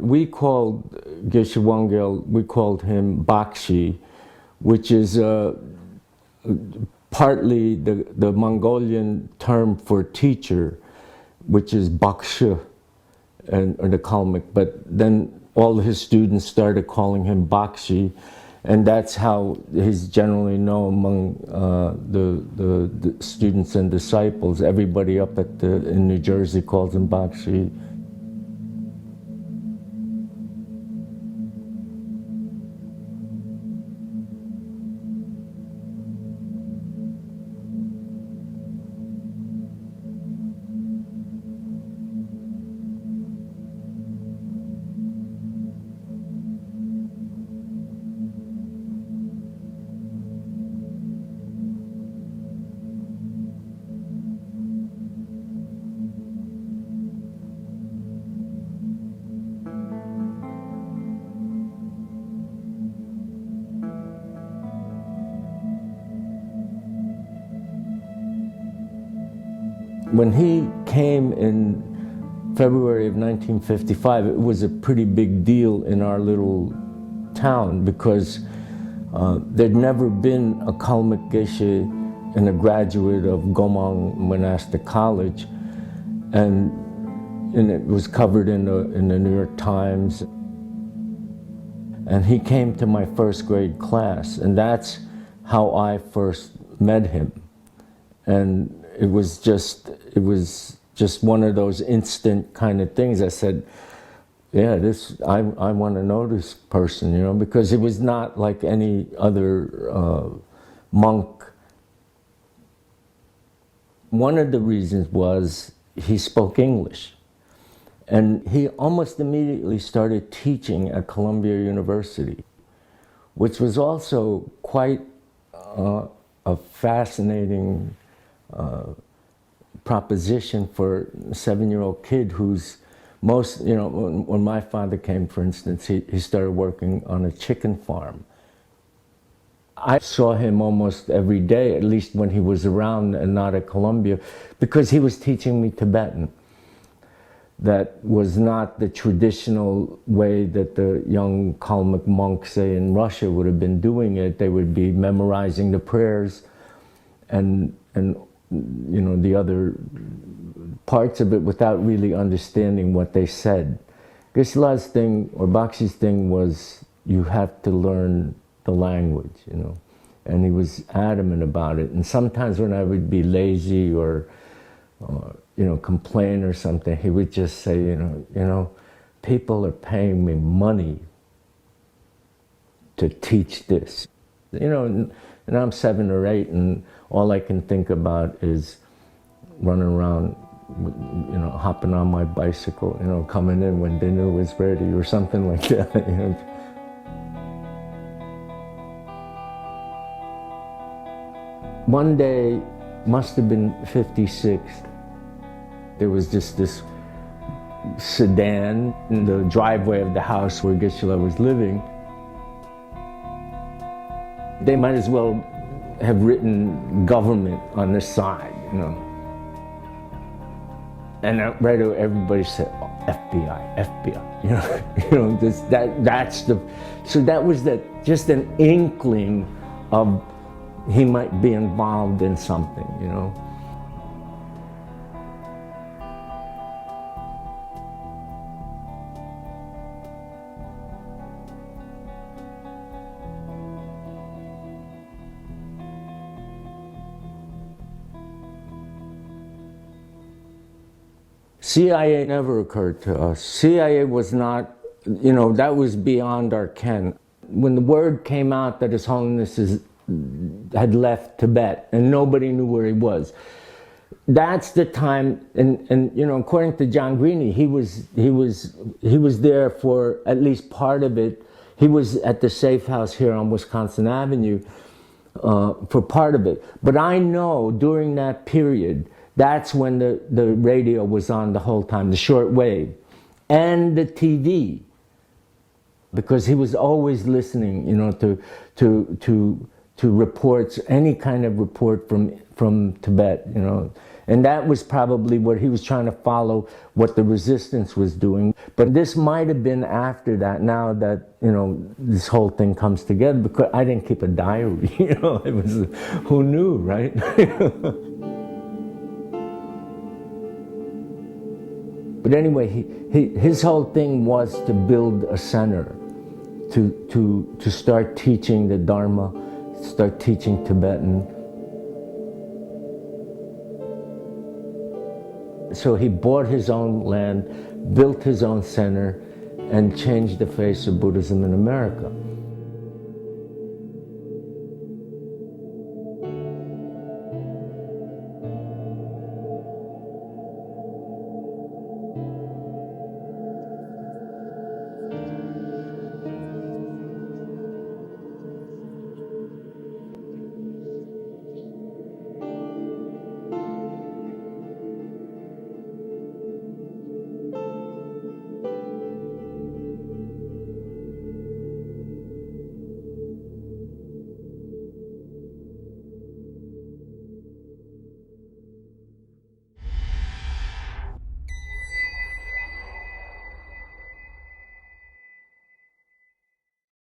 we called Geshe Wangyal, we called him Bakshi, which is partly the Mongolian term for teacher, which is Bakshi, or the Kalmyk, but then all his students started calling him Bakshi, and that's how he's generally known among the students and disciples. Everybody up in New Jersey calls him Bakshi. When he came in February of 1955, it was a pretty big deal in our little town because there'd never been a Kalmyk Geshe and a graduate of Gomang Monastic College, and it was covered in the New York Times. And he came to my first grade class, and that's how I first met him. And it was just one of those instant kind of things. I said, yeah, I want to know this person, you know, because it was not like any other monk. One of the reasons was he spoke English. And he almost immediately started teaching at Columbia University, which was also quite a fascinating proposition for a 7-year-old kid who's when my father came, for instance, he started working on a chicken farm. I saw him almost every day, at least when he was around and not at Columbia, because he was teaching me Tibetan. That was not the traditional way that the young Kalmyk monks, say in Russia, would have been doing it. They would be memorizing the prayers and you know, the other parts of it without really understanding what they said. Geshe-la's thing, or Bakshi's thing, was you have to learn the language, you know, and he was adamant about it. And sometimes when I would be lazy or you know, complain or something, he would just say, you know, people are paying me money to teach this, you know. And I'm 7 or 8, and all I can think about is running around, you know, hopping on my bicycle, you know, coming in when dinner was ready or something like that. You know. One day, must have been 56, there was just this sedan in the driveway of the house where Geshe-la was living. They might as well have written government on the side, you know. And right away everybody said, oh, FBI, FBI, you know, so that was just an inkling of he might be involved in something, you know. CIA never occurred to us. CIA was not, you know, that was beyond our ken. When the word came out that His Holiness had left Tibet and nobody knew where he was, that's the time, and you know, according to John Greene, he was there for at least part of it. He was at the safe house here on Wisconsin Avenue for part of it. But I know during that period, that's when the radio was on the whole time, the short wave, and the TV, because he was always listening, you know, to reports, any kind of report from Tibet, you know. And that was probably what he was trying to follow, what the resistance was doing. But this might have been after that, now that, you know, this whole thing comes together, because I didn't keep a diary, you know, it was, who knew, right? But anyway, his whole thing was to build a center, to start teaching the Dharma, start teaching Tibetan. So he bought his own land, built his own center, and changed the face of Buddhism in America.